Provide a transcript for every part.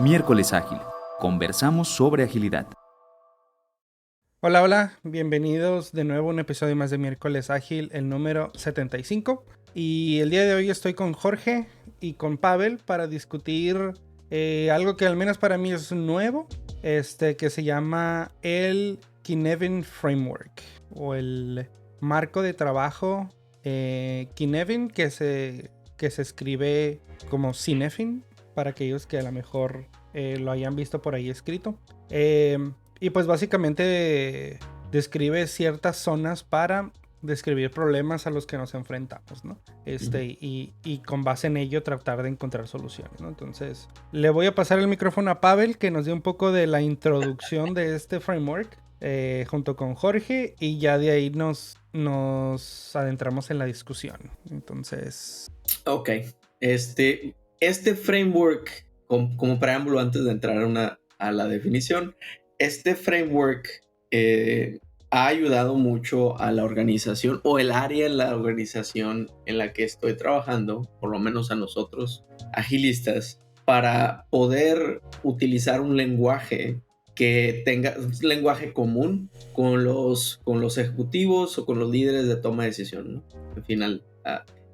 Miércoles Ágil. Conversamos sobre agilidad. Hola, hola, bienvenidos de nuevo a un episodio más de Miércoles Ágil, el número 75. Y el día de hoy estoy con Jorge y con Pavel para discutir algo que al menos para mí es nuevo, que se llama el Cynefin Framework o el marco de trabajo Cynefin, que se escribe como Cynefin, para aquellos que a lo mejor lo hayan visto por ahí escrito. Y pues básicamente describe ciertas zonas para describir problemas a los que nos enfrentamos, ¿no? Y con base en ello tratar de encontrar soluciones, ¿no? Entonces, le voy a pasar el micrófono a Pavel, que nos dé un poco de la introducción de este framework, junto con Jorge, y ya de ahí nos adentramos en la discusión. Entonces... Ok, este framework, como preámbulo antes de entrar a la definición, este framework ha ayudado mucho a la organización o el área en la organización en la que estoy trabajando, por lo menos a nosotros agilistas, para poder utilizar un lenguaje que tenga un lenguaje común con los ejecutivos o con los líderes de toma de decisión, ¿no? Al final,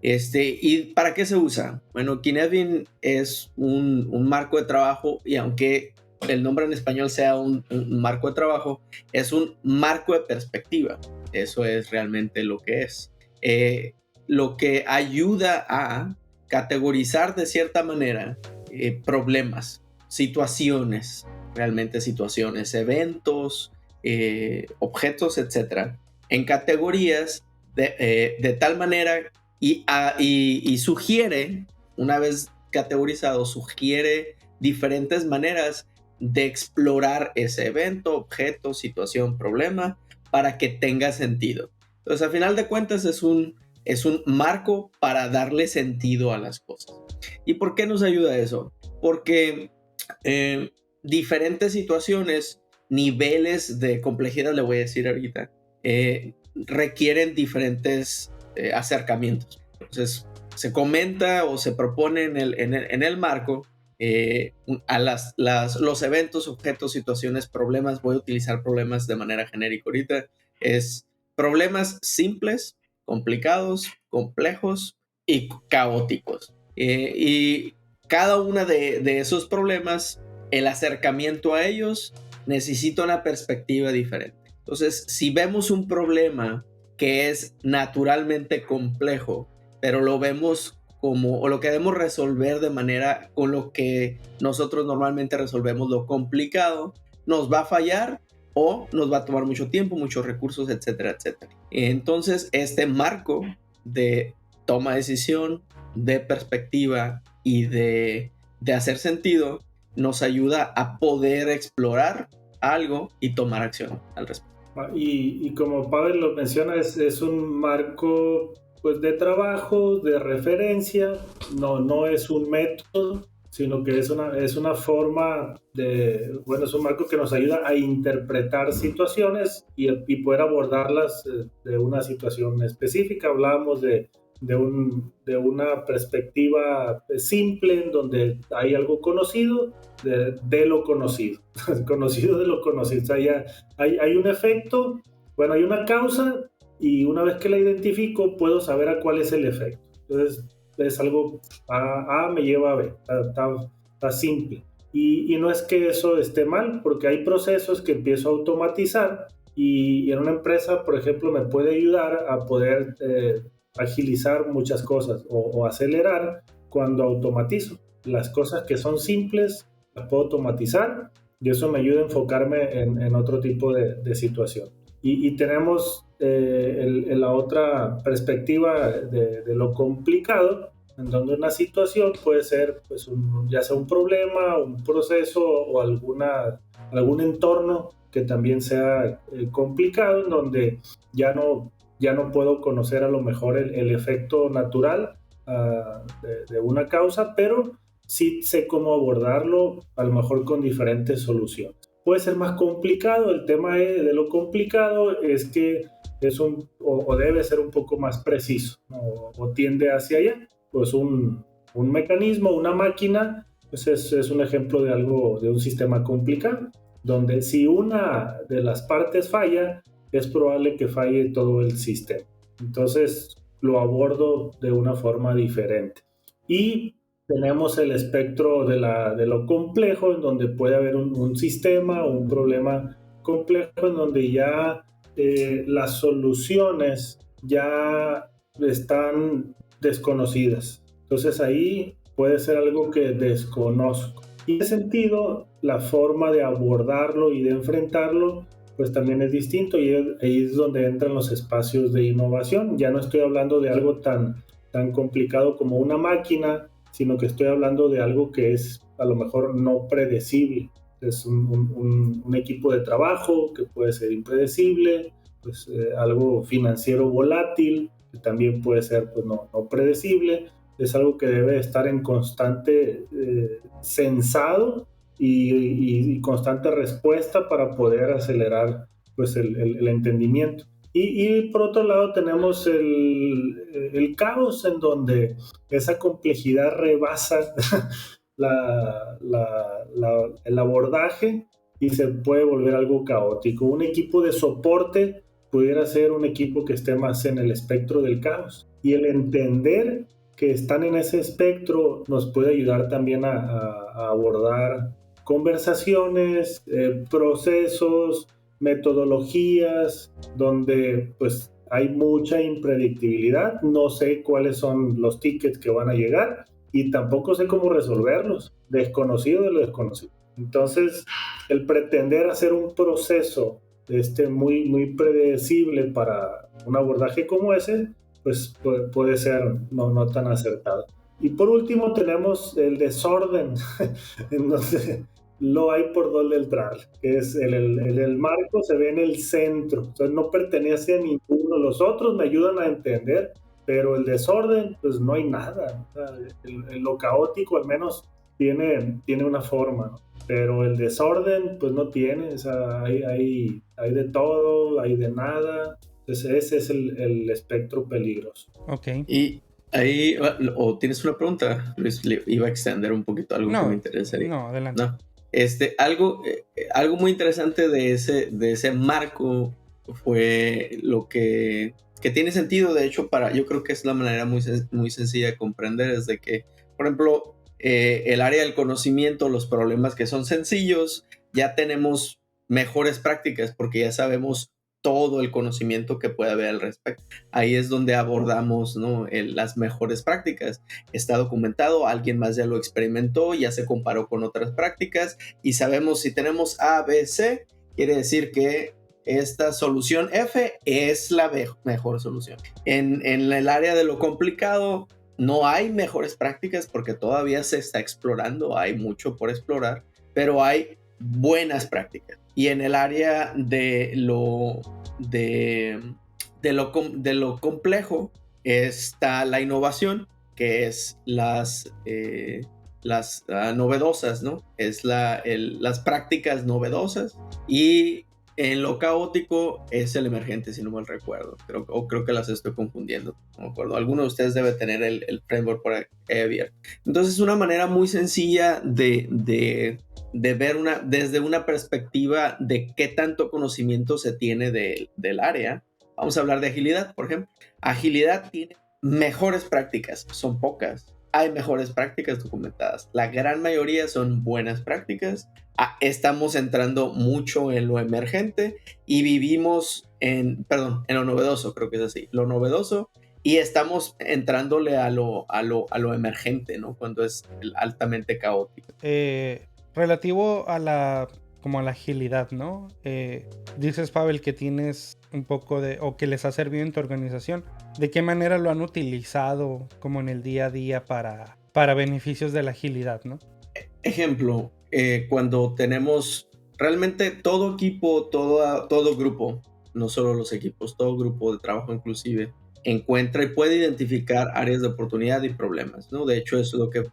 ¿y para qué se usa? Bueno, Cynefin es un marco de trabajo, y aunque el nombre en español sea un marco de trabajo, es un marco de perspectiva. Eso es realmente lo que es. Lo que ayuda a categorizar de cierta manera problemas, situaciones, realmente situaciones, eventos, objetos, etcétera, en categorías de tal manera y sugiere, una vez categorizado, sugiere diferentes maneras de explorar ese evento, objeto, situación, problema, para que tenga sentido. Entonces, al final de cuentas, es un marco para darle sentido a las cosas. ¿Y por qué nos ayuda eso? Porque diferentes situaciones, niveles de complejidad, le voy a decir ahorita, requieren diferentes acercamientos. Entonces, se comenta o se propone en el marco a los eventos, objetos, situaciones, problemas. Voy a utilizar problemas de manera genérica ahorita. Es problemas simples, complicados, complejos y caóticos. Y cada uno de esos problemas, el acercamiento a ellos necesita una perspectiva diferente. Entonces, si vemos un problema que es naturalmente complejo, pero lo vemos o lo queremos resolver de manera con lo que nosotros normalmente resolvemos lo complicado, nos va a fallar o nos va a tomar mucho tiempo, muchos recursos, etcétera, etcétera. Entonces, este marco de toma de decisión, de perspectiva y de hacer sentido nos ayuda a poder explorar algo y tomar acción al respecto. Y como Pavel lo menciona, es un marco pues de trabajo, de referencia, no es un método, sino que es una forma es un marco que nos ayuda a interpretar situaciones y poder abordarlas de una situación específica. Hablábamos de una perspectiva simple, en donde hay algo conocido de lo conocido, conocido de lo conocido. O sea, ya hay un efecto, bueno, hay una causa, y una vez que la identifico, puedo saber a cuál es el efecto. Entonces, es algo, A me lleva a B, está simple. Y no es que eso esté mal, porque hay procesos que empiezo a automatizar, y en una empresa, por ejemplo, me puede ayudar a poder agilizar muchas cosas o acelerar cuando automatizo. Las cosas que son simples las puedo automatizar, y eso me ayuda a enfocarme en otro tipo de situación. Y tenemos la otra perspectiva de lo complicado, en donde una situación puede ser pues ya sea un problema, un proceso o algún entorno que también sea complicado, en donde ya no puedo conocer a lo mejor el efecto natural de una causa, pero sí sé cómo abordarlo, a lo mejor con diferentes soluciones. Puede ser más complicado. El tema de lo complicado es que es o debe ser un poco más preciso, ¿no? O tiende hacia allá. Pues un mecanismo, una máquina Pues es un ejemplo de algo, de un sistema complicado, donde si una de las partes falla, es probable que falle todo el sistema. Entonces lo abordo de una forma diferente. Y tenemos el espectro de lo complejo, en donde puede haber un sistema o un problema complejo, en donde ya las soluciones ya están desconocidas. Entonces ahí puede ser algo que desconozco. Y en ese sentido, la forma de abordarlo y de enfrentarlo, pues también es distinto, y ahí es donde entran los espacios de innovación. Ya no estoy hablando de algo tan complicado como una máquina, sino que estoy hablando de algo que es a lo mejor no predecible. Es un equipo de trabajo que puede ser impredecible, pues algo financiero volátil, que también puede ser pues, no predecible. Es algo que debe estar en constante sensado y constante respuesta para poder acelerar pues, el entendimiento. Y por otro lado tenemos el caos, en donde esa complejidad rebasa el abordaje y se puede volver algo caótico. Un equipo de soporte pudiera ser un equipo que esté más en el espectro del caos. Y el entender que están en ese espectro nos puede ayudar también a abordar conversaciones, procesos, metodologías, donde pues hay mucha impredictibilidad. No sé cuáles son los tickets que van a llegar y tampoco sé cómo resolverlos. Desconocido de lo desconocido. Entonces, el pretender hacer un proceso muy predecible para un abordaje como ese, pues puede ser no tan acertado. Y por último tenemos el desorden, entonces lo hay por donde entrar, que es el marco se ve en el centro, entonces no pertenece a ninguno, los otros me ayudan a entender, pero el desorden, pues no hay nada, o sea, lo caótico al menos tiene una forma, ¿no? Pero el desorden, pues no tiene, o sea, hay de todo, hay de nada. Entonces ese es el espectro peligroso. Ok. Y ahí, o tienes una pregunta, Luis, iba a extender un poquito algo que me interesaría. No, adelante. No. Algo muy interesante de ese marco fue lo que tiene sentido, de hecho, yo creo que es la manera muy sencilla de comprender, es de que, por ejemplo, el área del conocimiento, los problemas que son sencillos, ya tenemos mejores prácticas porque ya sabemos todo el conocimiento que puede haber al respecto. Ahí es donde abordamos, ¿no? Las mejores prácticas. Está documentado, alguien más ya lo experimentó, ya se comparó con otras prácticas y sabemos si tenemos A, B, C, quiere decir que esta solución F es la mejor solución. En el área de lo complicado, no hay mejores prácticas porque todavía se está explorando, hay mucho por explorar, pero hay buenas prácticas. Y en el área de lo complejo está la innovación, que es las novedosas, ¿no? Es las prácticas novedosas, y en lo caótico es el emergente, si no mal recuerdo. Creo que las estoy confundiendo. No me acuerdo. Alguno de ustedes debe tener el framework por ahí abierto. Entonces, es una manera muy sencilla de ver desde una perspectiva de qué tanto conocimiento se tiene del área. Vamos a hablar de agilidad, por ejemplo. Agilidad tiene mejores prácticas, son pocas. Hay mejores prácticas documentadas. La gran mayoría son buenas prácticas. Estamos entrando mucho en lo emergente y vivimos en lo novedoso, creo que es así, lo novedoso, y estamos entrándole a lo emergente, ¿no? Cuando es altamente caótico. Relativo a la agilidad, ¿no? Dices, Pavel, que tienes un poco o que les ha servido en tu organización. ¿De qué manera lo han utilizado como en el día a día para beneficios de la agilidad, ¿no? Ejemplo, cuando tenemos realmente todo equipo, todo grupo, no solo los equipos, todo grupo de trabajo inclusive, encuentra y puede identificar áreas de oportunidad y problemas, ¿no? De hecho, eso es lo que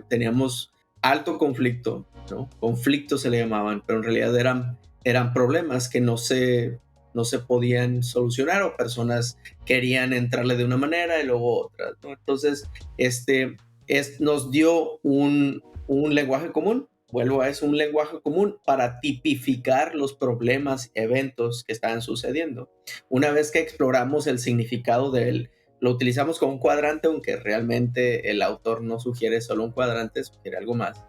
teníamos alto conflicto, ¿no? Conflictos se le llamaban, pero en realidad eran problemas que no se podían solucionar, o personas querían entrarle de una manera y luego otra, ¿no? Entonces, nos dio un lenguaje común. Vuelvo a eso, un lenguaje común para tipificar los problemas, eventos que están sucediendo. Una vez que exploramos el significado de él, lo utilizamos como un cuadrante, aunque realmente el autor no sugiere solo un cuadrante, sugiere algo más.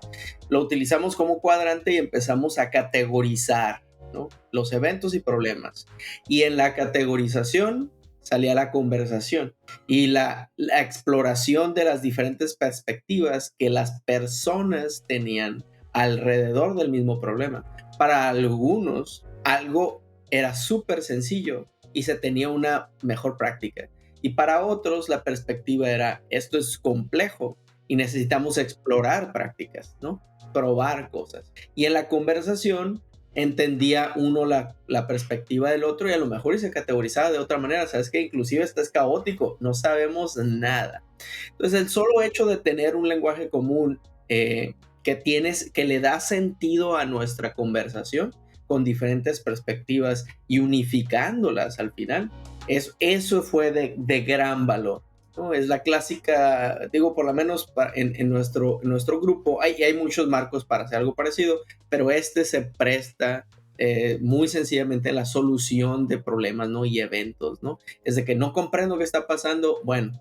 Lo utilizamos como cuadrante y empezamos a categorizar, ¿no?, los eventos y problemas. Y en la categorización salía la conversación y la exploración de las diferentes perspectivas que las personas tenían alrededor del mismo problema. Para algunos, algo era súper sencillo y se tenía una mejor práctica. Y para otros, la perspectiva era, esto es complejo y necesitamos explorar prácticas, ¿no? Probar cosas. Y en la conversación entendía uno la perspectiva del otro y a lo mejor se categorizaba de otra manera. Sabes que inclusive esto es caótico, no sabemos nada. Entonces el solo hecho de tener un lenguaje común que le da sentido a nuestra conversación con diferentes perspectivas y unificándolas al final, eso fue de gran valor, ¿no? Es la clásica, digo, por lo menos en nuestro grupo hay muchos marcos para hacer algo parecido, pero se presta muy sencillamente a la solución de problemas, ¿no?, y eventos, ¿no? Es de que no comprendo qué está pasando. Bueno,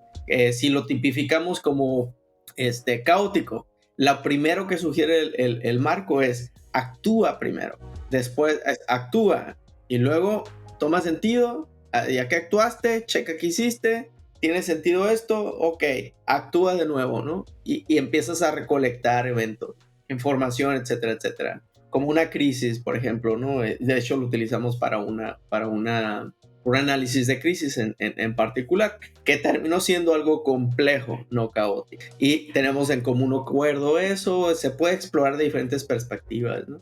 si lo tipificamos como caótico, lo primero que sugiere el marco es actúa primero, después actúa y luego toma sentido. Ya que actuaste, checa qué hiciste, tiene sentido esto, ok, actúa de nuevo, ¿no? Y empiezas a recolectar eventos, información, etcétera, etcétera. Como una crisis, por ejemplo, ¿no? De hecho, lo utilizamos para un análisis de crisis en particular, que terminó siendo algo complejo, no caótico. Y tenemos en común acuerdo eso, se puede explorar de diferentes perspectivas, ¿no?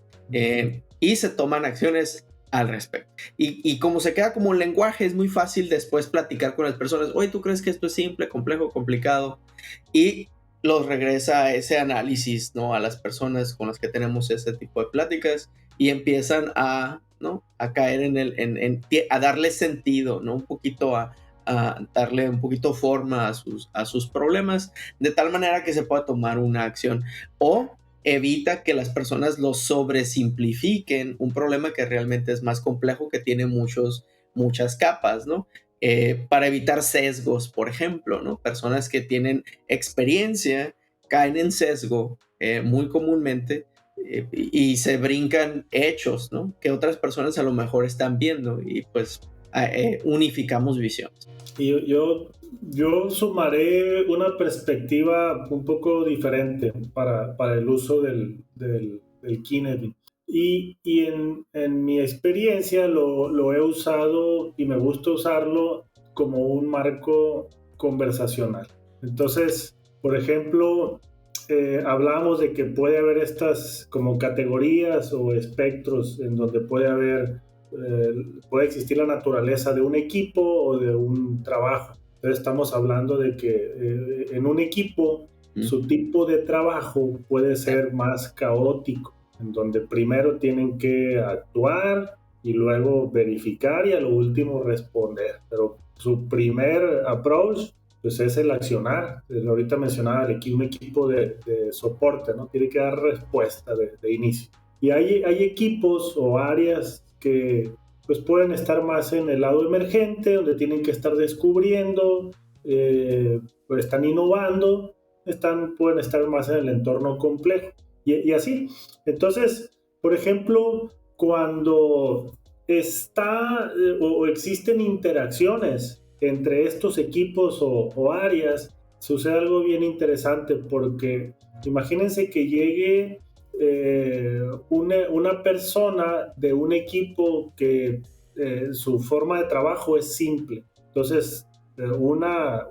Y se toman acciones al respecto. Y como se queda como un lenguaje, es muy fácil después platicar con las personas. Oye, ¿tú crees que esto es simple, complejo, complicado? Y los regresa a ese análisis, ¿no?, a las personas con las que tenemos ese tipo de pláticas y empiezan a, ¿no?, a caer a darle sentido, ¿no?, un poquito a darle un poquito forma a sus problemas, de tal manera que se pueda tomar una acción. O evita que las personas lo sobresimplifiquen un problema que realmente es más complejo, que tiene muchas capas, ¿no? Para evitar sesgos, por ejemplo, ¿no? Personas que tienen experiencia caen en sesgo muy comúnmente y se brincan hechos, ¿no?, que otras personas a lo mejor están viendo, y pues unificamos visiones. Y yo sumaré una perspectiva un poco diferente para el uso del Kinect. Y en mi experiencia lo he usado y me gusta usarlo como un marco conversacional. Entonces, por ejemplo, hablamos de que puede haber estas como categorías o espectros en donde puede existir la naturaleza de un equipo o de un trabajo. Entonces estamos hablando de que en un equipo su tipo de trabajo puede ser más caótico, en donde primero tienen que actuar y luego verificar y a lo último responder. Pero su primer approach pues es el accionar. Ahorita mencionaba un equipo de soporte, ¿no? Tiene que dar respuesta de inicio. Y hay equipos o áreas que pues pueden estar más en el lado emergente, donde tienen que estar descubriendo, pues están innovando, pueden estar más en el entorno complejo y así. Entonces, por ejemplo, cuando o existen interacciones entre estos equipos o áreas, sucede algo bien interesante, porque imagínense que llegue una persona de un equipo que su forma de trabajo es simple. Entonces, una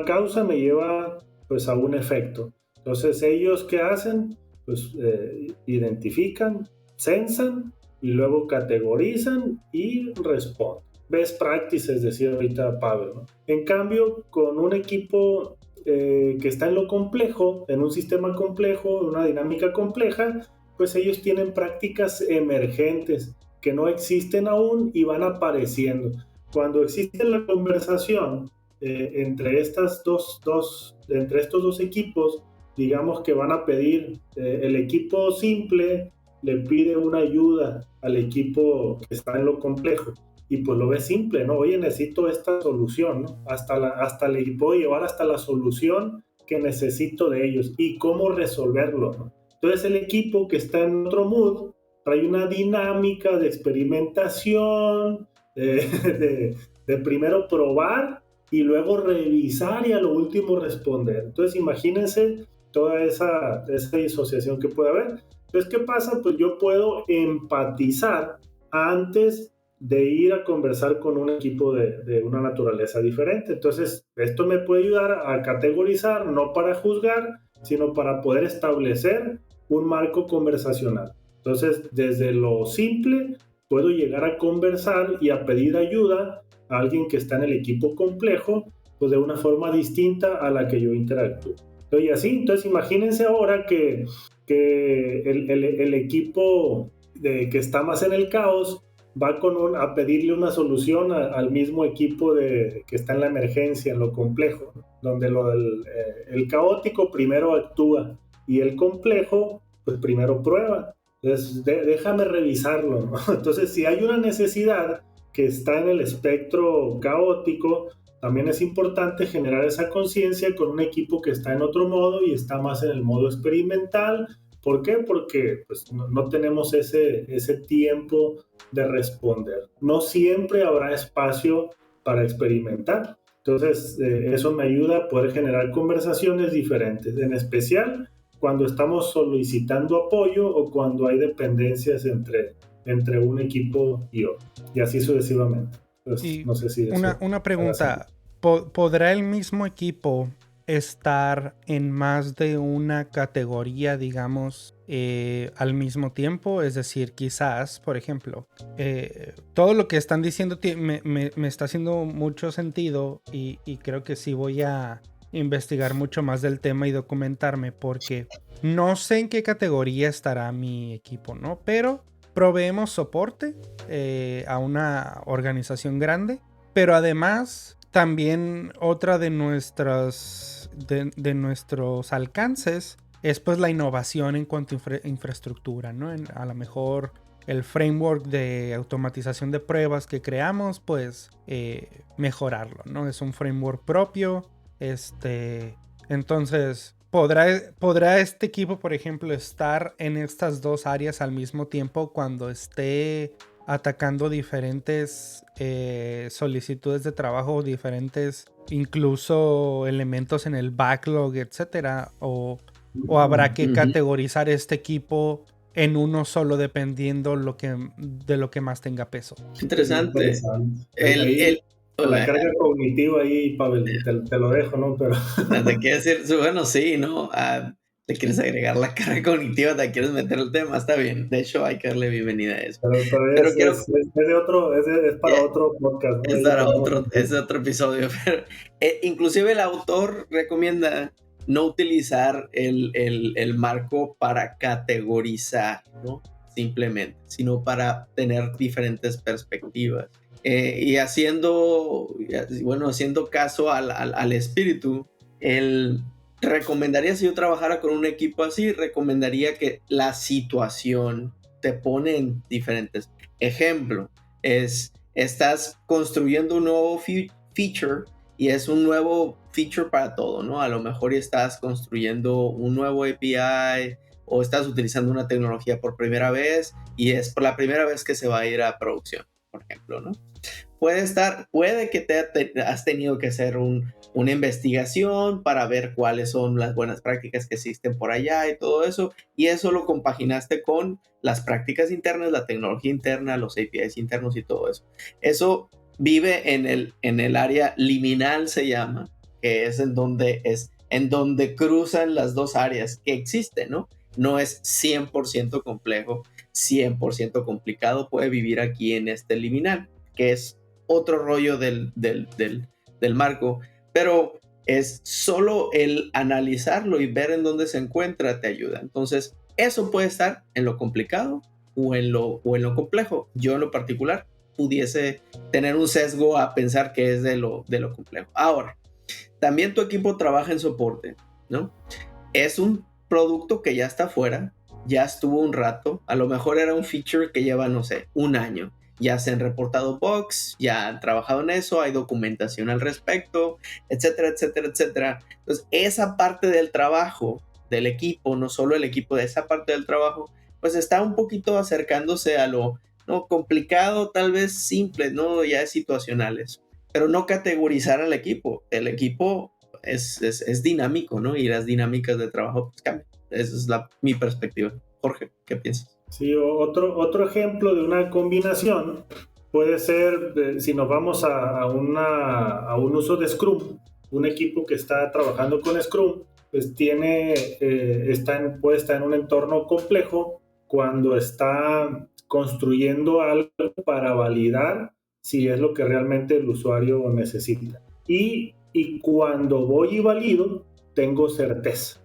causa me lleva pues a un efecto. Entonces, ellos ¿qué hacen? Pues identifican, censan y luego categorizan y responden. Best practices, decía ahorita Pablo, ¿no? En cambio, con un equipo que está en lo complejo, en un sistema complejo, en una dinámica compleja, pues ellos tienen prácticas emergentes que no existen aún y van apareciendo. Cuando existe la conversación entre estos dos equipos, digamos que van a pedir, el equipo simple le pide una ayuda al equipo que está en lo complejo. Y pues lo ve simple, ¿no? Oye, necesito esta solución, ¿no? Hasta le puedo llevar hasta la solución que necesito de ellos y cómo resolverlo, ¿no? Entonces el equipo que está en otro mood trae una dinámica de experimentación, de primero probar y luego revisar y a lo último responder. Entonces imagínense toda esa disociación que puede haber. Entonces, ¿qué pasa? Pues yo puedo empatizar antes de ir a conversar con un equipo de una naturaleza diferente. Entonces, esto me puede ayudar a categorizar, no para juzgar, sino para poder establecer un marco conversacional. Entonces, desde lo simple, puedo llegar a conversar y a pedir ayuda a alguien que está en el equipo complejo, pues de una forma distinta a la que yo interactúo. Y así, entonces imagínense ahora que el equipo que está más en el caos va a pedirle una solución al mismo equipo que está en la emergencia, en lo complejo, donde el caótico primero actúa y el complejo pues primero prueba. Entonces déjame revisarlo, ¿no? Entonces si hay una necesidad que está en el espectro caótico, también es importante generar esa conciencia con un equipo que está en otro modo y está más en el modo experimental. ¿Por qué? Porque pues, no tenemos ese tiempo de responder. No siempre habrá espacio para experimentar. Entonces, eso me ayuda a poder generar conversaciones diferentes, en especial cuando estamos solicitando apoyo o cuando hay dependencias entre un equipo y otro, y así sucesivamente. Entonces, no sé si una pregunta, ¿podrá el mismo equipo estar en más de una categoría, digamos, al mismo tiempo? Es decir, quizás, por ejemplo, todo lo que están diciendo me está haciendo mucho sentido y creo que sí voy a investigar mucho más del tema y documentarme, porque no sé en qué categoría estará mi equipo, ¿no? Pero proveemos soporte a una organización grande, pero además también otra de nuestros alcances es pues la innovación en cuanto a infraestructura, ¿no? A lo mejor el framework de automatización de pruebas que creamos, pues mejorarlo, ¿no? Es un framework propio. Entonces, ¿podrá este equipo, por ejemplo, estar en estas dos áreas al mismo tiempo cuando esté atacando diferentes solicitudes de trabajo, diferentes incluso elementos en el backlog, etcétera? ¿O habrá que categorizar este equipo en uno solo dependiendo de lo que más tenga peso? Interesante. La carga cognitiva ahí, Pavel, te lo dejo, ¿no? Pero te quieres decir, bueno, sí, ¿no? Te quieres agregar la carga cognitiva, te quieres meter el tema, está bien. De hecho, hay que darle bienvenida a eso. Pero es para otro podcast, ¿no? Es otro episodio. Pero, inclusive el autor recomienda no utilizar el marco para categorizar, ¿no? Simplemente, sino para tener diferentes perspectivas. Y haciendo caso al espíritu, recomendaría, si yo trabajara con un equipo así, recomendaría que la situación te pone en diferentes. Ejemplo, estás construyendo un nuevo feature y es un nuevo feature para todo, ¿no? A lo mejor estás construyendo un nuevo API o estás utilizando una tecnología por primera vez y es por la primera vez que se va a ir a producción, por ejemplo, ¿no? Puede que has tenido que hacer una investigación para ver cuáles son las buenas prácticas que existen por allá y todo eso, y eso lo compaginaste con las prácticas internas, la tecnología interna, los APIs internos y todo eso. Eso vive en el área liminal, se llama, que es en donde cruzan las dos áreas que existen, ¿no? No es 100% complejo, 100% complicado, puede vivir aquí en este liminal, que es otro rollo del marco, pero es solo el analizarlo y ver en dónde se encuentra te ayuda. Entonces, eso puede estar en lo complicado o en lo complejo. Yo en lo particular pudiese tener un sesgo a pensar que es de lo complejo. Ahora, también tu equipo trabaja en soporte, ¿no? es un producto que ya está afuera, ya estuvo un rato, a lo mejor era un feature que lleva, no sé, un año. Ya se han reportado bugs, ya han trabajado en eso, hay documentación al respecto, etcétera, etcétera, etcétera. Entonces, esa parte del trabajo del equipo, no solo el equipo, de esa parte del trabajo, pues está un poquito acercándose a lo no complicado, tal vez simple, ¿no? Ya es situacionales, pero no categorizar al equipo. El equipo es dinámico, ¿no? Y las dinámicas de trabajo pues cambian. Esa es mi perspectiva. Jorge, ¿qué piensas? Sí, otro ejemplo de una combinación puede ser, si nos vamos a un uso de Scrum, un equipo que está trabajando con Scrum, pues puede estar en un entorno complejo cuando está construyendo algo para validar si es lo que realmente el usuario necesita. Y cuando voy y valido, tengo certeza.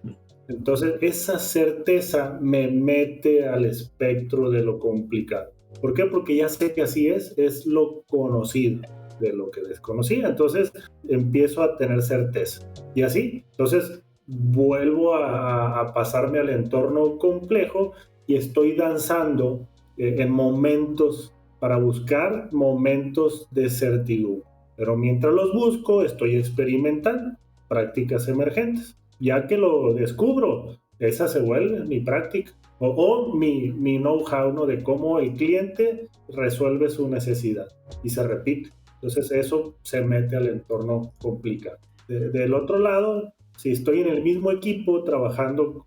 Entonces, esa certeza me mete al espectro de lo complicado. ¿Por qué? Porque ya sé que así es lo conocido de lo que desconocía. Entonces, empiezo a tener certeza. Y así, entonces, vuelvo a pasarme al entorno complejo y estoy danzando en momentos para buscar momentos de certidumbre. Pero mientras los busco, estoy experimentando prácticas emergentes. Ya que lo descubro, esa se vuelve mi práctica o mi know-how, ¿no? De cómo el cliente resuelve su necesidad y se repite. Entonces eso se mete al entorno complicado. Del otro lado, si estoy en el mismo equipo trabajando,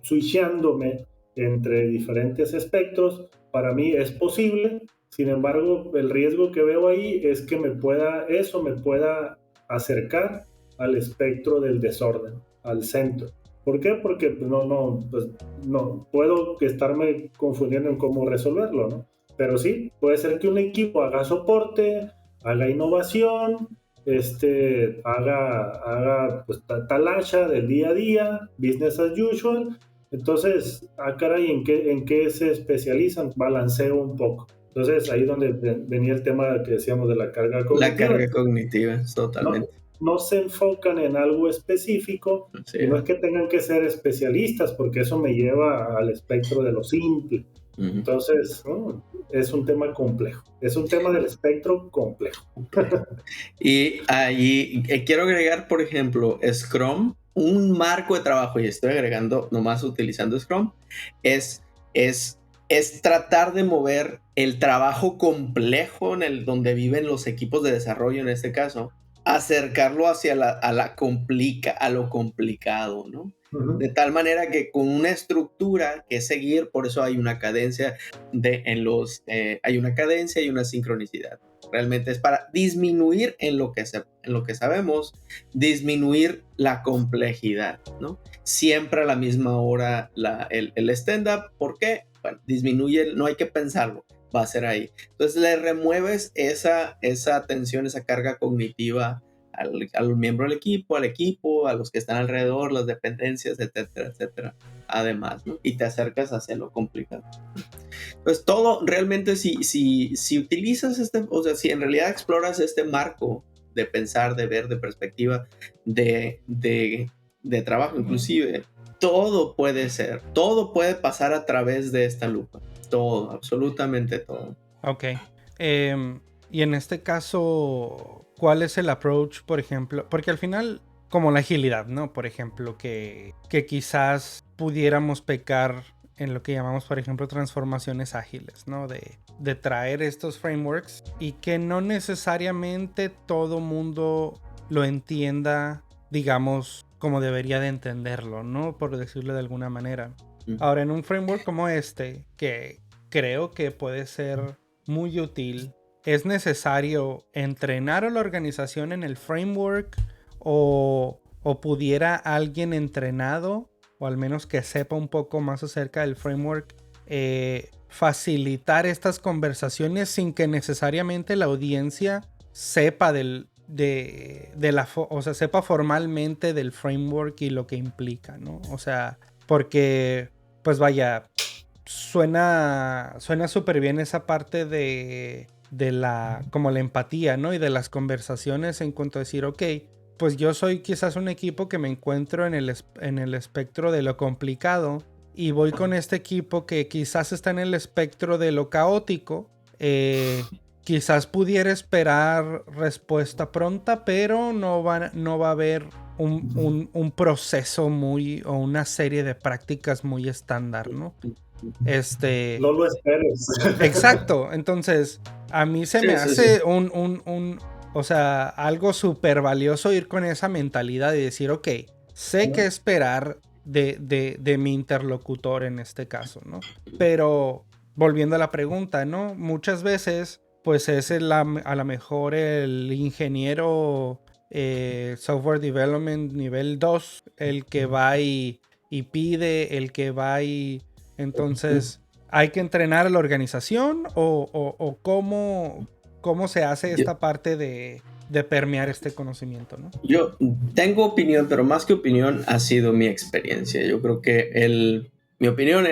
switchándome entre diferentes espectros, para mí es posible. Sin embargo, el riesgo que veo ahí es que me pueda acercar al espectro del desorden, al centro. ¿Por qué? Porque no puedo estarme confundiendo en cómo resolverlo, ¿no? Pero sí, puede ser que un equipo haga soporte, haga innovación, haga pues, talacha del día a día, business as usual. Entonces, caray, ¿en qué se especializan? Balanceo un poco. Entonces, ahí donde venía el tema que decíamos de la carga cognitiva. La carga cognitiva, totalmente. No se enfocan en algo específico, Sí. Y no es que tengan que ser especialistas, porque eso me lleva al espectro de lo simple. Entonces, es un tema complejo. Es un tema del espectro complejo. Y ahí quiero agregar, por ejemplo, Scrum, un marco de trabajo, y estoy agregando nomás utilizando Scrum, es tratar de mover el trabajo complejo donde viven los equipos de desarrollo en este caso, acercarlo hacia a lo complicado, ¿no? De tal manera que con una estructura que seguir, por eso hay una cadencia hay una cadencia y una sincronicidad. Realmente es para disminuir en lo que sabemos, disminuir la complejidad, ¿no? Siempre a la misma hora el stand-up. ¿Por qué? Bueno, disminuye, no hay que pensarlo, va a ser ahí. Entonces le remueves esa tensión, esa carga cognitiva al miembro del equipo, al equipo, a los que están alrededor, las dependencias, etcétera, etcétera. Además, ¿no? Y te acercas hacia lo complicado. Pues todo, realmente, si utilizas o sea, si en realidad exploras este marco de pensar, de ver, de perspectiva, de trabajo, inclusive, todo puede pasar a través de esta lupa. Todo, absolutamente todo. Ok. Y en este caso, ¿cuál es el approach, por ejemplo? Porque al final, como la agilidad, ¿no? Por ejemplo, que quizás pudiéramos pecar en lo que llamamos, por ejemplo, transformaciones ágiles, ¿no? De traer estos frameworks y que no necesariamente todo mundo lo entienda, digamos, como debería de entenderlo, ¿no? Por decirlo de alguna manera. Ahora, en un framework como este, que creo que puede ser muy útil, ¿es necesario entrenar a la organización en el framework o pudiera alguien entrenado, o al menos que sepa un poco más acerca del framework, facilitar estas conversaciones sin que necesariamente la audiencia sepa o sea, sepa formalmente del framework y lo que implica, ¿no? O sea, porque, pues vaya, suena súper bien esa parte de como la empatía, ¿no? Y de las conversaciones en cuanto a decir, ok, pues yo soy quizás un equipo que me encuentro en el espectro de lo complicado y voy con este equipo que quizás está en el espectro de lo caótico. Quizás pudiera esperar respuesta pronta, pero no va a haber un proceso o una serie de prácticas muy estándar, ¿no? No lo esperes. Exacto. Entonces, a mí se me hace o sea, algo súper valioso ir con esa mentalidad y decir, ok, sé qué esperar de mi interlocutor en este caso, ¿no? Pero, volviendo a la pregunta, ¿no? Muchas veces, pues es a lo mejor el ingeniero software development nivel 2, el que va y pide, el que va y... Entonces, ¿hay que entrenar a la organización o cómo se hace esta parte de permear este conocimiento, ¿no? Yo tengo opinión, pero más que opinión ha sido mi experiencia. Yo creo que mi opinión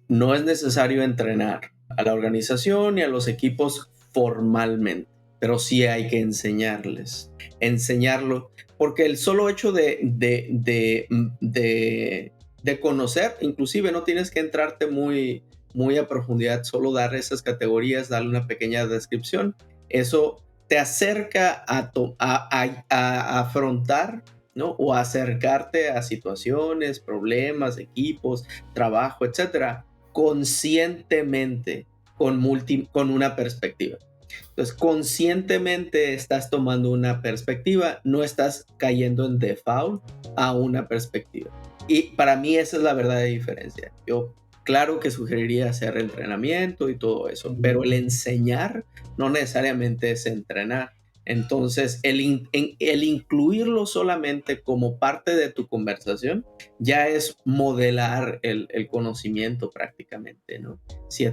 no es necesario entrenar a la organización y a los equipos formalmente, pero sí hay que enseñarlo, porque el solo hecho de conocer, inclusive no tienes que entrarte muy a profundidad, solo dar esas categorías, darle una pequeña descripción, eso te acerca a afrontar, ¿no? O acercarte a situaciones, problemas, equipos, trabajo, etcétera, conscientemente, con una perspectiva. Entonces, conscientemente estás tomando una perspectiva, no estás cayendo en default a una perspectiva. Y para mí esa es la verdadera diferencia. Yo, claro que sugeriría hacer entrenamiento y todo eso, pero el enseñar no necesariamente es entrenar. Entonces, el incluirlo solamente como parte de tu conversación ya es modelar el conocimiento prácticamente, ¿no? Si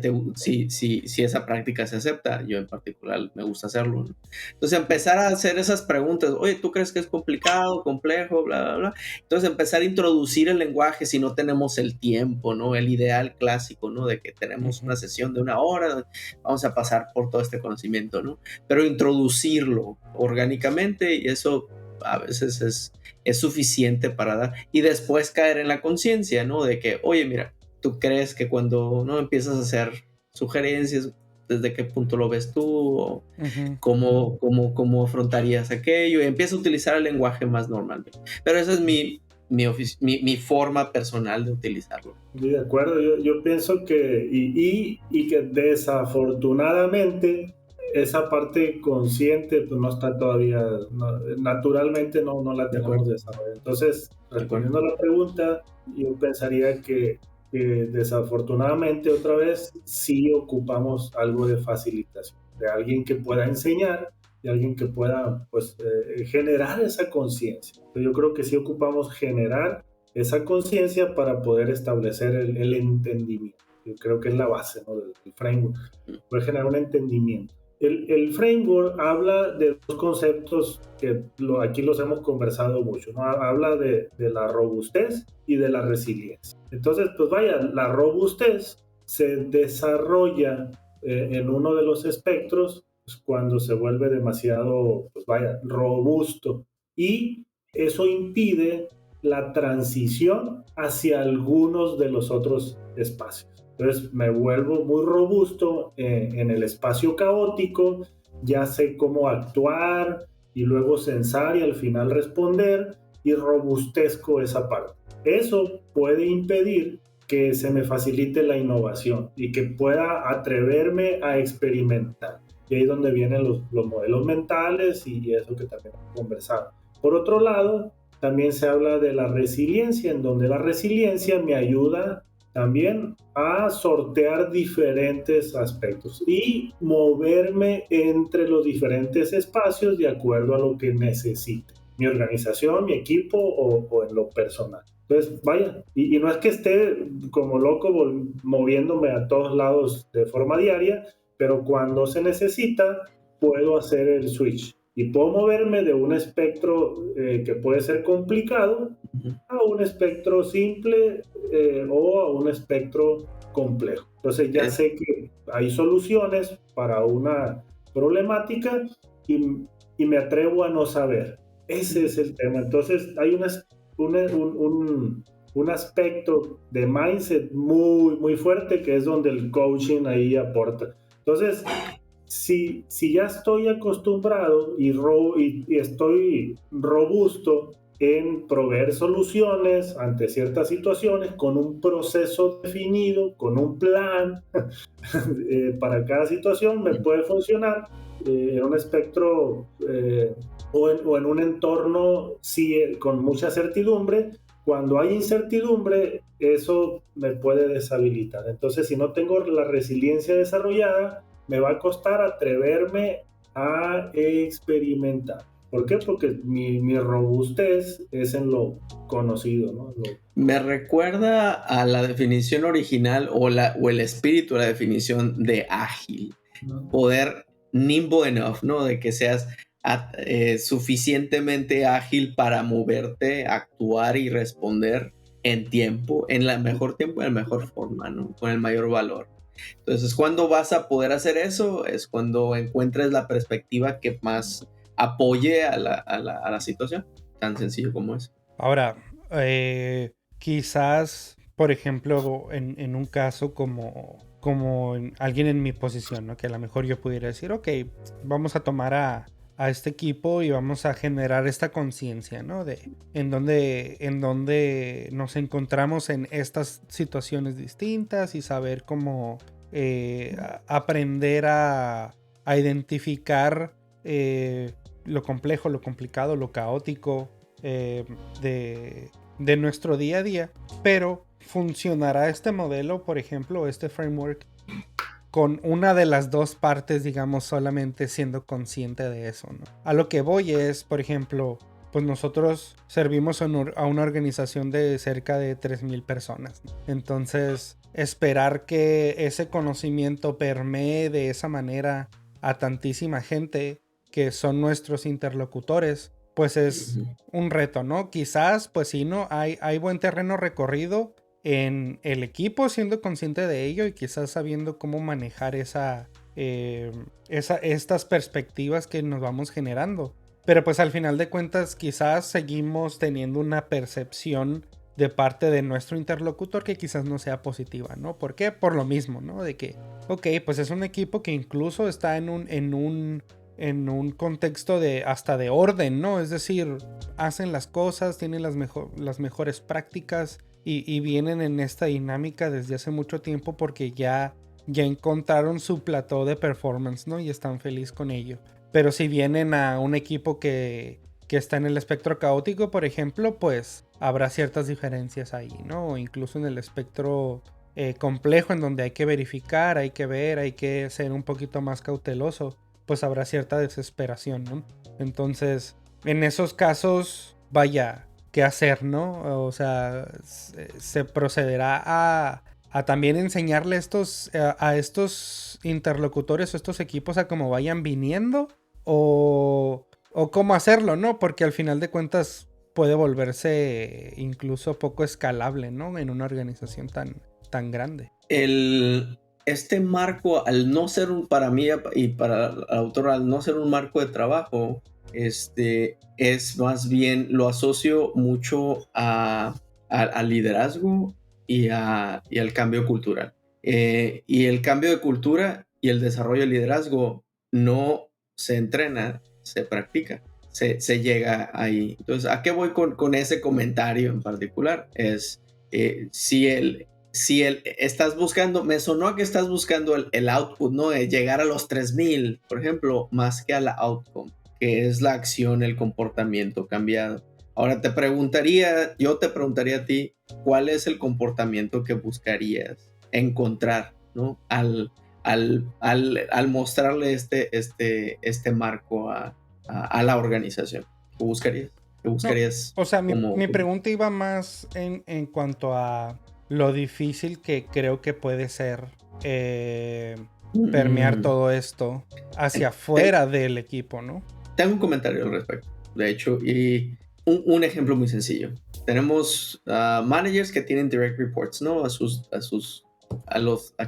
esa práctica se acepta, yo en particular me gusta hacerlo, ¿no? Entonces, empezar a hacer esas preguntas, oye, ¿tú crees que es complicado, complejo, bla, bla, bla? Entonces, empezar a introducir el lenguaje si no tenemos el tiempo, ¿no? El ideal clásico, ¿no? De que tenemos una sesión de 1 hora, vamos a pasar por todo este conocimiento, ¿no? Pero introducirlo orgánicamente, y eso a veces es suficiente para dar, y después caer en la conciencia, ¿no? De que, oye, mira, tú crees que cuando no empiezas a hacer sugerencias, ¿desde qué punto lo ves tú? O ¿cómo afrontarías aquello? Y empieza a utilizar el lenguaje más normalmente. Pero esa es mi forma personal de utilizarlo. De acuerdo, yo pienso que, y que desafortunadamente esa parte consciente pues no está todavía, naturalmente no la tenemos desarrollada. Entonces, respondiendo a la pregunta, yo pensaría que desafortunadamente otra vez sí ocupamos algo de facilitación, de alguien que pueda enseñar, de alguien que pueda pues generar esa conciencia. Yo creo que sí ocupamos generar esa conciencia para poder establecer el entendimiento. Yo creo que es la base, ¿no? del framework, poder generar un entendimiento. El framework habla de dos conceptos que aquí los hemos conversado mucho, ¿no? Habla de la robustez y de la resiliencia. Entonces, pues vaya, la robustez se desarrolla en uno de los espectros pues, cuando se vuelve demasiado, pues vaya, robusto. Y eso impide la transición hacia algunos de los otros espacios. Entonces me vuelvo muy robusto en el espacio caótico, ya sé cómo actuar y luego censar y al final responder y robustezco esa parte. Eso puede impedir que se me facilite la innovación y que pueda atreverme a experimentar. Y ahí es donde vienen los modelos mentales y eso que también hemos conversado. Por otro lado, también se habla de la resiliencia, en donde la resiliencia me ayuda también a sortear diferentes aspectos y moverme entre los diferentes espacios de acuerdo a lo que necesite mi organización, mi equipo o en lo personal. Entonces, vaya, y no es que esté como loco moviéndome a todos lados de forma diaria, pero cuando se necesita, puedo hacer el switch y puedo moverme de un espectro que puede ser complicado a un espectro simple o a un espectro complejo. Entonces ya sé que hay soluciones para una problemática y me atrevo a no saber. Ese es el tema. Entonces, hay un aspecto de mindset muy, muy fuerte que es donde el coaching ahí aporta. Entonces, si ya estoy acostumbrado y estoy robusto en proveer soluciones ante ciertas situaciones con un proceso definido, con un plan para cada situación, me puede funcionar en un espectro o en un entorno con mucha certidumbre. Cuando hay incertidumbre, eso me puede deshabilitar. Entonces, si no tengo la resiliencia desarrollada, me va a costar atreverme a experimentar. ¿Por qué? Porque mi robustez es en lo conocido, ¿no? Me recuerda a la definición original o el espíritu de la definición de ágil. Poder nimble enough, ¿no? De que seas suficientemente ágil para moverte, actuar y responder en tiempo, en la mejor tiempo, en la mejor forma, ¿no? Con el mayor valor. Entonces, ¿cuándo vas a poder hacer eso? Es cuando encuentres la perspectiva que más apoye a la situación. Tan sencillo como es. Ahora, quizás, por ejemplo, en un caso como alguien en mi posición, ¿no? Que a lo mejor yo pudiera decir, ok, vamos a tomar a este equipo y vamos a generar esta conciencia, ¿no? De en donde nos encontramos en estas situaciones distintas y saber cómo aprender a identificar lo complejo, lo complicado, lo caótico de nuestro día a día. Pero funcionará este modelo, por ejemplo, este framework, con una de las dos partes, digamos, solamente siendo consciente de eso, ¿no? A lo que voy es, por ejemplo, pues nosotros servimos a una organización de cerca de 3,000 personas, ¿no? Entonces, esperar que ese conocimiento permee de esa manera a tantísima gente que son nuestros interlocutores, pues es un reto, ¿no? Quizás, pues sí, ¿no? Hay buen terreno recorrido en el equipo siendo consciente de ello y quizás sabiendo cómo manejar estas perspectivas que nos vamos generando. Pero pues al final de cuentas quizás seguimos teniendo una percepción de parte de nuestro interlocutor que quizás no sea positiva, ¿no? ¿Por qué? Por lo mismo, ¿no? De que, ok, pues es un equipo que incluso está en un contexto de hasta de orden, ¿no? Es decir, hacen las cosas, tienen las mejores prácticas y vienen en esta dinámica desde hace mucho tiempo porque ya encontraron su plató de performance, ¿no? Y están felices con ello. Pero si vienen a un equipo que está en el espectro caótico, por ejemplo, pues habrá ciertas diferencias ahí, ¿no? O incluso en el espectro complejo, en donde hay que verificar, hay que ver, hay que ser un poquito más cauteloso, pues habrá cierta desesperación, ¿no? Entonces, en esos casos, vaya, ¿qué hacer, no? O sea, se procederá a también enseñarle a estos interlocutores o estos equipos a cómo vayan viniendo o cómo hacerlo, ¿no? Porque al final de cuentas puede volverse incluso poco escalable, ¿no? En una organización tan grande. Este marco, al no ser para mí y para el autor, al no ser un marco de trabajo, es más bien, lo asocio mucho al liderazgo y al cambio cultural. Y el cambio de cultura y el desarrollo de liderazgo no se entrena, se practica, se llega ahí. Entonces, ¿a qué voy con ese comentario en particular? Es si estás buscando, me sonó que estás buscando el output, ¿no? De llegar a los 3,000, por ejemplo, más que a la outcome, que es la acción, el comportamiento cambiado. Ahora yo te preguntaría a ti, ¿cuál es el comportamiento que buscarías encontrar, ¿no? Al mostrarle este marco a la organización. ¿Qué buscarías? ¿Qué buscarías? No, o sea, mi pregunta iba más en cuanto a lo difícil que creo que puede ser permear todo esto hacia afuera del equipo, ¿no? Tengo un comentario al respecto, de hecho, y un ejemplo muy sencillo. Tenemos managers que tienen direct reports, ¿no? A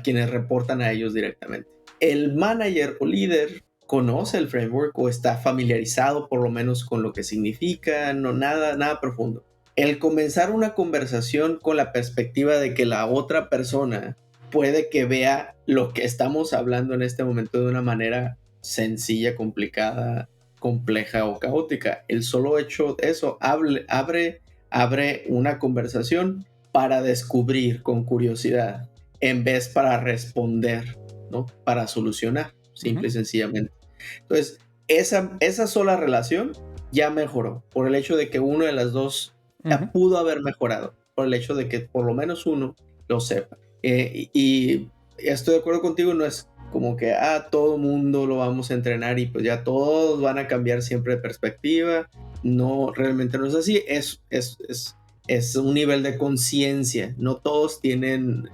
quienes reportan a ellos directamente. El manager o líder conoce el framework o está familiarizado por lo menos con lo que significa, no nada profundo. El comenzar una conversación con la perspectiva de que la otra persona puede que vea lo que estamos hablando en este momento de una manera sencilla, complicada, compleja o caótica. El solo hecho de eso abre una conversación para descubrir con curiosidad en vez para responder, ¿no? Para solucionar, simple y sencillamente. Entonces, esa sola relación ya mejoró por el hecho de que uno de las dos ya pudo haber mejorado, por el hecho de que por lo menos uno lo sepa. Y estoy de acuerdo contigo, no es como que todo mundo lo vamos a entrenar y pues ya todos van a cambiar siempre de perspectiva. No, realmente no es así. Es un nivel de conciencia. No todos tienen,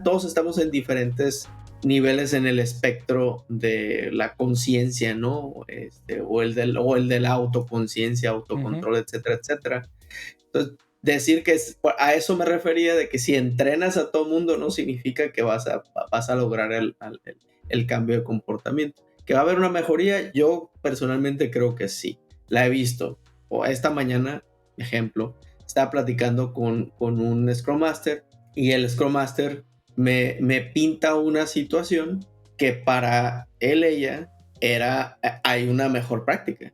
todos estamos en diferentes niveles en el espectro de la conciencia, ¿no? O el de la autoconciencia, autocontrol, etcétera, etcétera. Entonces, decir que a eso me refería, de que si entrenas a todo mundo no significa que vas a lograr el cambio de comportamiento. ¿Que va a haber una mejoría? Yo personalmente creo que sí. La he visto. O esta mañana, ejemplo, estaba platicando con un Scrum Master y el Scrum Master me pinta una situación que para ella hay una mejor práctica.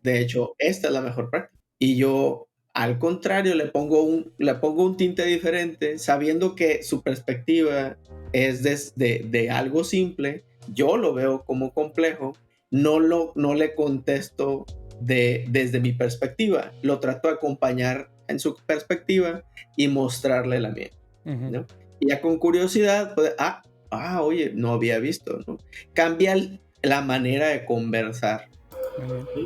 De hecho, esta es la mejor práctica. Y yo, al contrario, le pongo un tinte diferente, sabiendo que su perspectiva es de algo simple. Yo lo veo como complejo. No le contesto desde mi perspectiva. Lo trato de acompañar en su perspectiva y mostrarle la mía, ¿no? Y ya con curiosidad, pues, oye, no había visto, ¿no? Cambia la manera de conversar.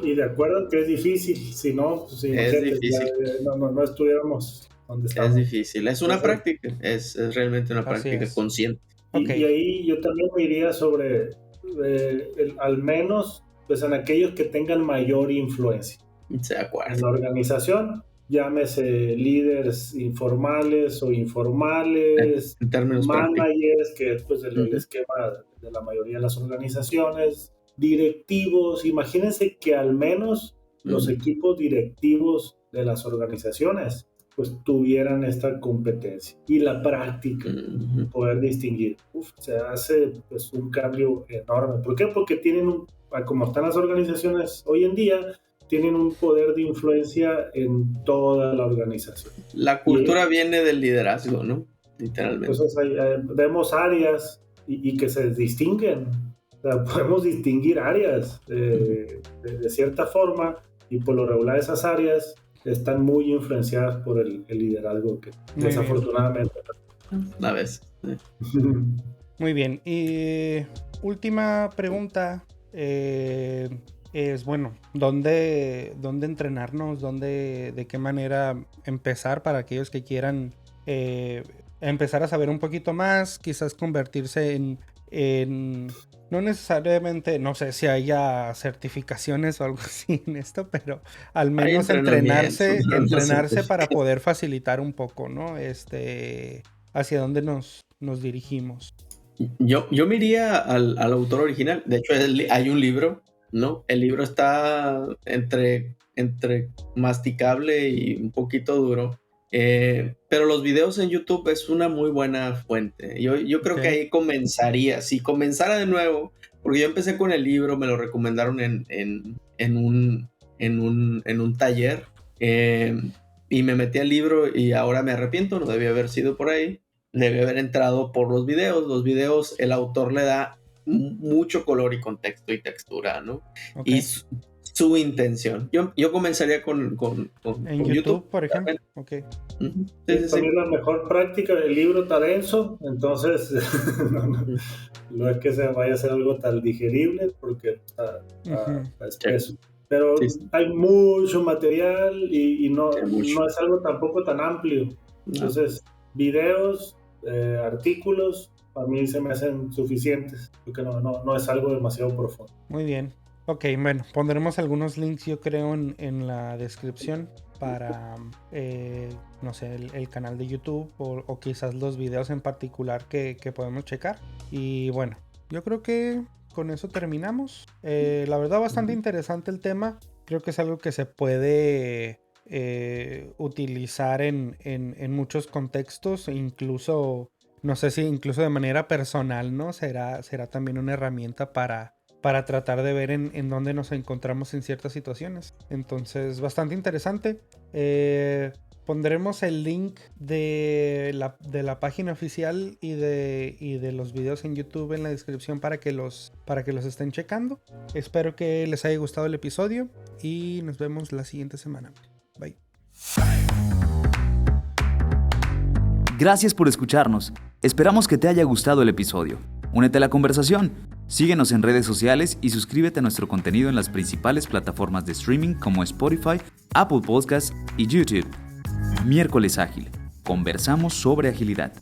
Y de acuerdo que es difícil, si no, pues, es difícil. No estuviéramos donde estamos. Es difícil, es una práctica, es realmente una práctica consciente. Y ahí yo también me iría sobre, al menos, pues en aquellos que tengan mayor influencia. De acuerdo. En la organización, llámese líderes informales o informales, en términos managers, que es pues el esquema de la mayoría de las organizaciones, directivos. Imagínense que al menos los equipos directivos de las organizaciones pues tuvieran esta competencia y la práctica, poder distinguir. Se hace pues un cambio enorme. ¿Por qué? Porque tienen como están las organizaciones hoy en día, tienen un poder de influencia en toda la organización. La cultura viene del liderazgo, ¿no? Literalmente. Entonces vemos áreas y que se distinguen. O sea, podemos distinguir áreas de cierta forma, y por lo regular esas áreas están muy influenciadas por el liderazgo que muy desafortunadamente. A veces. Muy bien. Y última pregunta. Es bueno, ¿dónde entrenarnos? ¿De qué manera empezar para aquellos que quieran empezar a saber un poquito más? Quizás convertirse en no necesariamente, no sé si haya certificaciones o algo así en esto, pero al menos entrenarse para poder facilitar un poco, ¿no? Hacia dónde nos dirigimos. Yo me iría al autor original. De hecho, hay un libro, ¿no? El libro está entre masticable y un poquito duro. Pero los videos en YouTube es una muy buena fuente. Yo creo que ahí comenzaría. Si comenzara de nuevo, porque yo empecé con el libro, me lo recomendaron en un taller, y me metí al libro y ahora me arrepiento, no debía haber sido por ahí. Debe haber entrado por los videos. Los videos, el autor le da mucho color y contexto y textura, ¿no? Y su intención. Yo comenzaría con en YouTube, por ejemplo. También la mejor práctica del libro está denso, entonces no es que vaya a ser algo tan digerible, porque está espeso. Pero hay mucho material y no es algo tampoco tan amplio. Entonces, videos, artículos, para mí se me hacen suficientes, porque no es algo demasiado profundo. Muy bien. Ok, bueno, pondremos algunos links, yo creo, en la descripción para, no sé, el canal de YouTube o quizás los videos en particular que podemos checar. Y bueno, yo creo que con eso terminamos. La verdad, bastante interesante el tema. Creo que es algo que se puede utilizar en muchos contextos, incluso, no sé si incluso de manera personal, ¿no? Será también una herramienta para tratar de ver en dónde nos encontramos en ciertas situaciones. Entonces, bastante interesante. Pondremos el link de la página oficial y de los videos en YouTube en la descripción para que los estén checando. Espero que les haya gustado el episodio y nos vemos la siguiente semana. Bye. Gracias por escucharnos. Esperamos que te haya gustado el episodio. Únete a la conversación. Síguenos en redes sociales y suscríbete a nuestro contenido en las principales plataformas de streaming como Spotify, Apple Podcasts y YouTube. Miércoles Ágil. Conversamos sobre agilidad.